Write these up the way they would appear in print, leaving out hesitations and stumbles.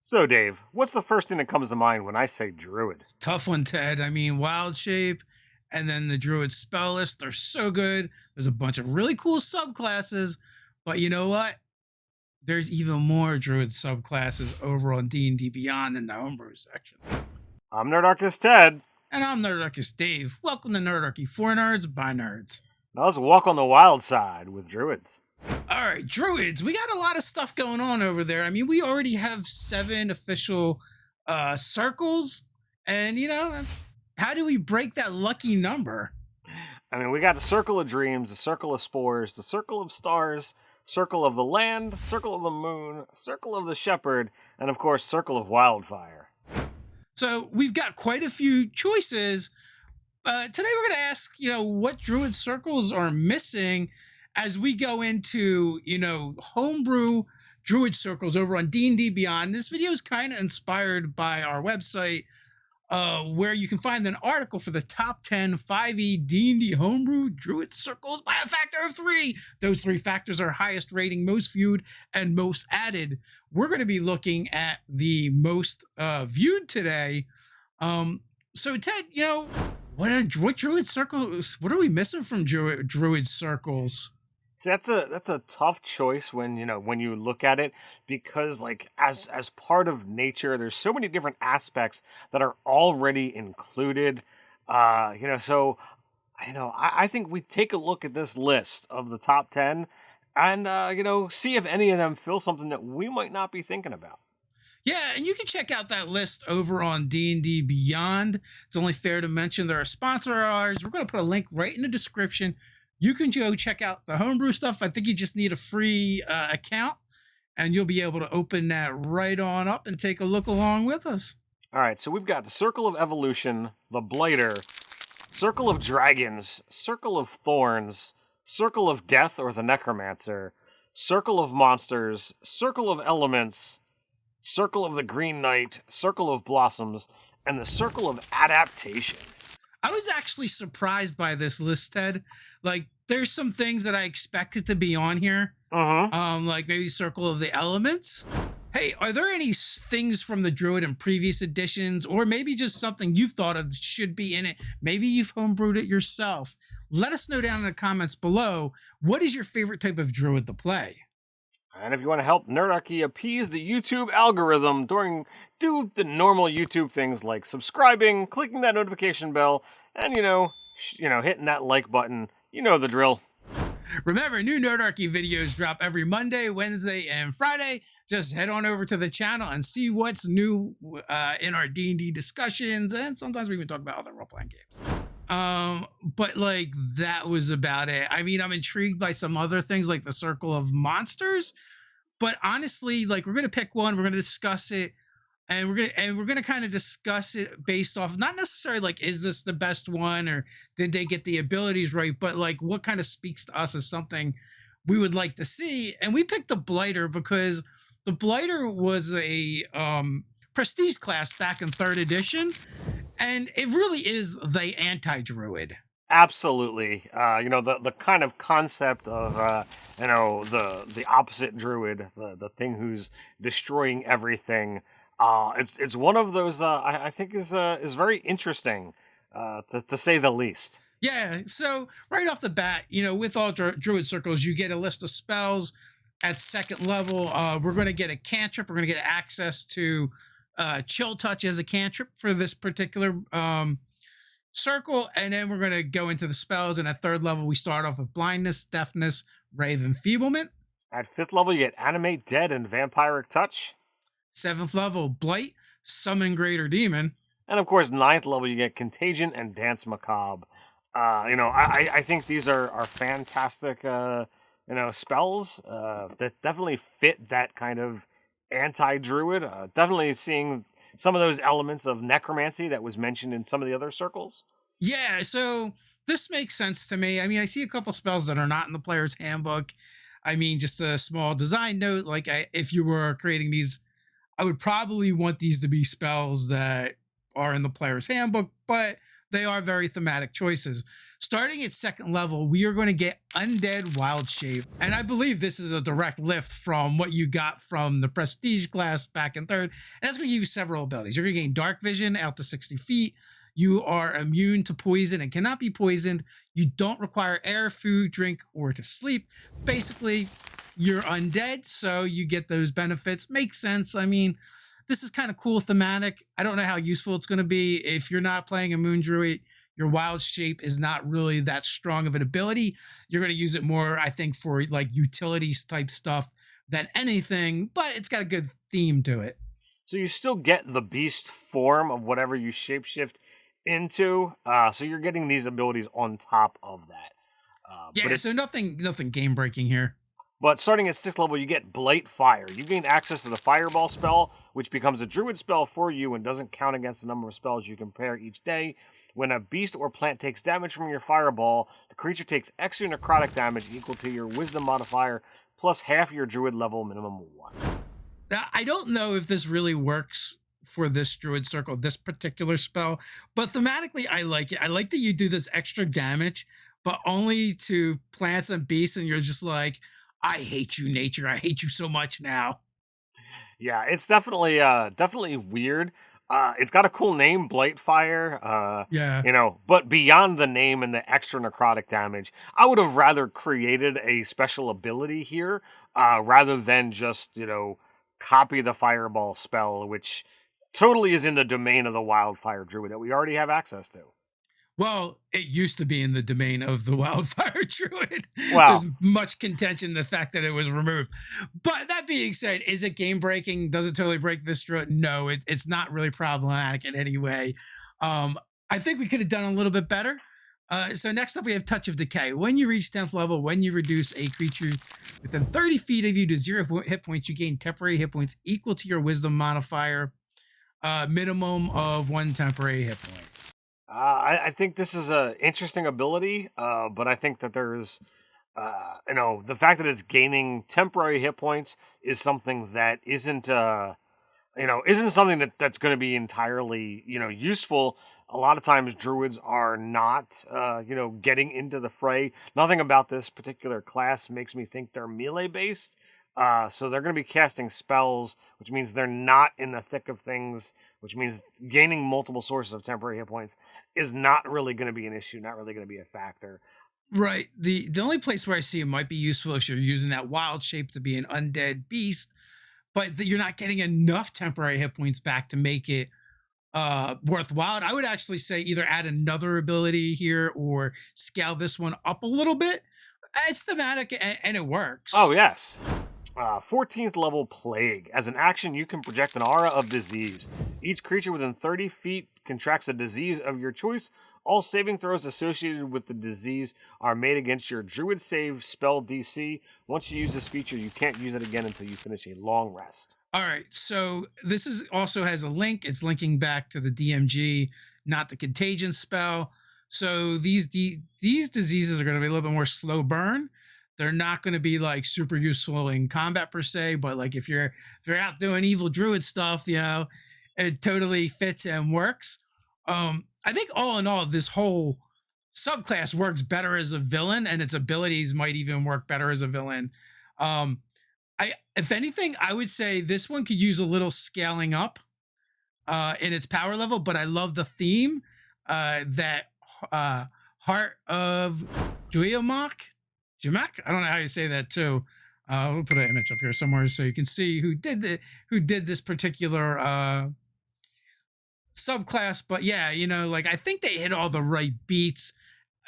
So, Dave, what's the first thing that comes to mind when I say druid? Tough one, Ted. I mean, Wild Shape and then the Druid spell list, they're so good. There's a bunch of really cool subclasses, but you know what? There's even more Druid subclasses over on D&D Beyond in the Homebrew section. I'm Nerdarchy Ted. And I'm Nerdarchy Dave. Welcome to Nerdarchy for Nerds by Nerds. Now let's walk on the wild side with druids. All right, Druids, we got a lot of stuff going on over there. I mean, we already have 7 official circles, and how do we break that lucky number? I mean, we got the Circle of Dreams, the Circle of Spores, the Circle of Stars, Circle of the Land, Circle of the Moon, Circle of the Shepherd, and of course, Circle of Wildfire. So we've got quite a few choices. Today we're going to ask, what Druid circles are missing as we go into, homebrew Druid circles over on D&D Beyond. This video is kind of inspired by our website, where you can find an article for the top 10 5e D&D homebrew Druid circles by a factor of 3. Those 3 factors are highest rating, most viewed, and most added. We're going to be looking at the most viewed today. So Ted, what Druid circles? What are we missing from Druid circles? See, that's a tough choice when you look at it, because as part of nature, there's so many different aspects that are already included. So I think we take a look at this list of the top 10 and see if any of them fill something that we might not be thinking about. Yeah, and you can check out that list over on D&D Beyond. It's only fair to mention they're a sponsor of ours. We're going to put a link right in the description. You can go check out the homebrew stuff. I think you just need a free account, and you'll be able to open that right on up and take a look along with us. All right, so we've got the Circle of Evolution, the Blighter, Circle of Dragons, Circle of Thorns, Circle of Death or the Necromancer, Circle of Monsters, Circle of Elements, Circle of the Green Knight, Circle of Blossoms, and the Circle of Adaptation. I was actually surprised by this list, Ted. Like, there's some things that I expected to be on here. Like maybe Circle of the Elements. Hey, are there any things from the Druid in previous editions, or maybe just something you've thought of should be in it? Maybe you've homebrewed it yourself. Let us know down in the comments below. What is your favorite type of Druid to play? And if you want to help Nerdarchy appease the YouTube algorithm, do the normal YouTube things like subscribing, clicking that notification bell, and hitting that like button. You know the drill. Remember, new Nerdarchy videos drop every Monday, Wednesday, and Friday. Just head on over to the channel and see what's new in our D&D discussions, and sometimes we even talk about other role-playing games. But that was about it. I mean, I'm intrigued by some other things like the Circle of Monsters, but honestly, we're gonna pick one, we're gonna discuss it, and we're gonna kind of discuss it based off not necessarily is this the best one or did they get the abilities right, but what kind of speaks to us as something we would like to see. And we picked the Blighter because the Blighter was a prestige class back in 3rd edition. And it really is the anti-druid. Absolutely. The kind of concept of the opposite druid, the thing who's destroying everything. It's one of those I think is very interesting, to say the least. Yeah. So right off the bat, with all druid circles, you get a list of spells at 2nd level. We're going to get a cantrip. We're going to get access to Chill Touch as a cantrip for this particular circle, and then we're going to go into the spells. And at 3rd level, we start off with Blindness, Deafness, Ray of Enfeeblement. At 5th level, you get Animate, Dead, and Vampiric Touch. 7th level, Blight, Summon Greater Demon. And of course, 9th level, you get Contagion and Dance Macabre. I think these are fantastic spells that definitely fit that kind of anti-druid. Definitely seeing some of those elements of necromancy that was mentioned in some of the other circles. Yeah, so this makes sense to me. I mean, I see a couple spells that are not in the player's handbook. I mean, just a small design note, if you were creating these, I would probably want these to be spells that are in the player's handbook, but They are very thematic choices. Starting at second level, we are going to get Undead Wild Shape. And I believe this is a direct lift from what you got from the Prestige class back in third. And that's going to give you several abilities. You're going to gain Dark Vision out to 60 feet. You are immune to poison and cannot be poisoned. You don't require air, food, drink, or to sleep. Basically, you're undead, so you get those benefits. Makes sense. I mean, this is kind of cool thematic. I don't know how useful it's going to be. If you're not playing a Moon Druid, your wild shape is not really that strong of an ability. You're going to use it more, I think, for like utilities type stuff than anything, but it's got a good theme to it. So you still get the beast form of whatever you shapeshift into. So you're getting these abilities on top of that. Yeah, so nothing game breaking here. But starting at 6th level, you get Blightfire. You gain access to the Fireball spell, which becomes a druid spell for you and doesn't count against the number of spells you can pair each day. When a beast or plant takes damage from your Fireball, the creature takes extra necrotic damage equal to your Wisdom modifier plus half your druid level minimum 1. Now, I don't know if this really works for this druid circle, this particular spell, but thematically, I like it. I like that you do this extra damage, but only to plants and beasts, and you're just like, I hate you, nature. I hate you so much now. Yeah, it's definitely weird. It's got a cool name, Blightfire. Yeah. But beyond the name and the extra necrotic damage, I would have rather created a special ability here, rather than just, copy the Fireball spell, which totally is in the domain of the Wildfire Druid that we already have access to. Well, it used to be in the domain of the Wildfire Druid. Wow. There's much contention in the fact that it was removed. But that being said, is it game breaking? Does it totally break this druid? No, it's not really problematic in any way. I think we could have done a little bit better. So next up, we have Touch of Decay. When you reach 10th level, when you reduce a creature within 30 feet of you to 0 hit points, you gain temporary hit points equal to your Wisdom modifier, minimum of 1 temporary hit point. I think this is an interesting ability, but I think that there's, the fact that it's gaining temporary hit points is something that isn't something that's going to be entirely, useful. A lot of times druids are not, getting into the fray. Nothing about this particular class makes me think they're melee based. So they're going to be casting spells, which means they're not in the thick of things, which means gaining multiple sources of temporary hit points is not really going to be an issue, not really going to be a factor. Right. The only place where I see it might be useful if you're using that wild shape to be an undead beast, but you're not getting enough temporary hit points back to make it worthwhile. I would actually say either add another ability here or scale this one up a little bit. It's thematic and it works. Oh, yes. 14th level Plague. As an action, you can project an aura of disease. Each creature within 30 feet contracts a disease of your choice. All saving throws associated with the disease are made against your Druid save spell DC. Once you use this feature, you can't use it again until you finish a long rest. All right, so this is also has a link. It's linking back to the DMG, not the contagion spell. So these diseases are going to be a little bit more slow burn. They're not going to be like super useful in combat per se, but like if you're out doing evil druid stuff, it totally fits and works. I think all in all, this whole subclass works better as a villain, and its abilities might even work better as a villain. If anything, I would say this one could use a little scaling up in its power level, but I love the theme that Heart of Jamak. I don't know how you say that too. We'll put an image up here somewhere so you can see who did this particular subclass. But yeah, I think they hit all the right beats.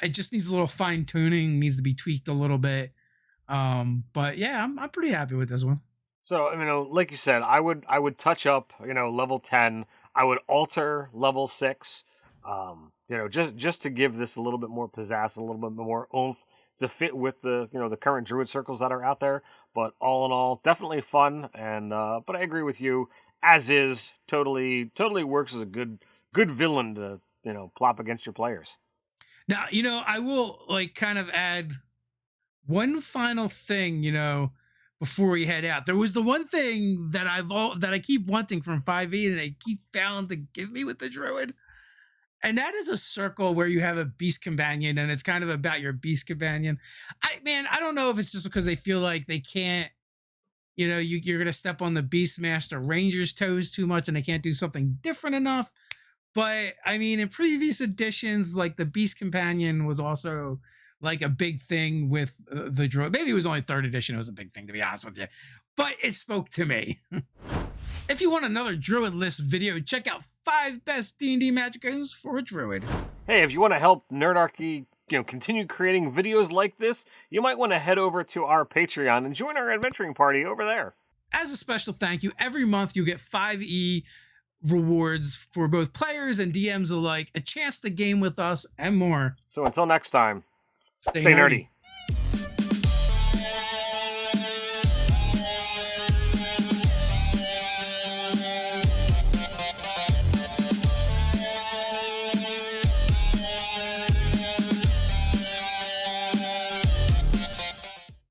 It just needs a little fine tuning, needs to be tweaked a little bit. But yeah, I'm pretty happy with this one. So, like you said, I would touch up, level 10. I would alter level 6, just to give this a little bit more pizzazz, a little bit more oomph to fit with the current druid circles that are out there. But all in all, definitely fun. And but I agree with you. As is, totally works as a good villain to plop against your players. Now, I will kind of add one final thing, before we head out. There was the one thing that I keep wanting from 5e and they keep failing to give me with the druid. And that is a circle where you have a beast companion, and it's kind of about your beast companion. I don't know if it's just because they feel like they can't, you're gonna step on the Beastmaster Ranger's toes too much, and they can't do something different enough. But I mean, in previous editions, like the Beast Companion was also like a big thing with the Druid. Maybe it was only third edition; it was a big thing, to be honest with you. But it spoke to me. If you want another Druid list video, check out 5 best D&D magic items for a Druid. Hey, if you want to help Nerdarchy, continue creating videos like this, you might want to head over to our Patreon and join our adventuring party over there. As a special thank you, every month you get 5E rewards for both players and DMs alike, a chance to game with us, and more. So until next time, Stay stay nerdy.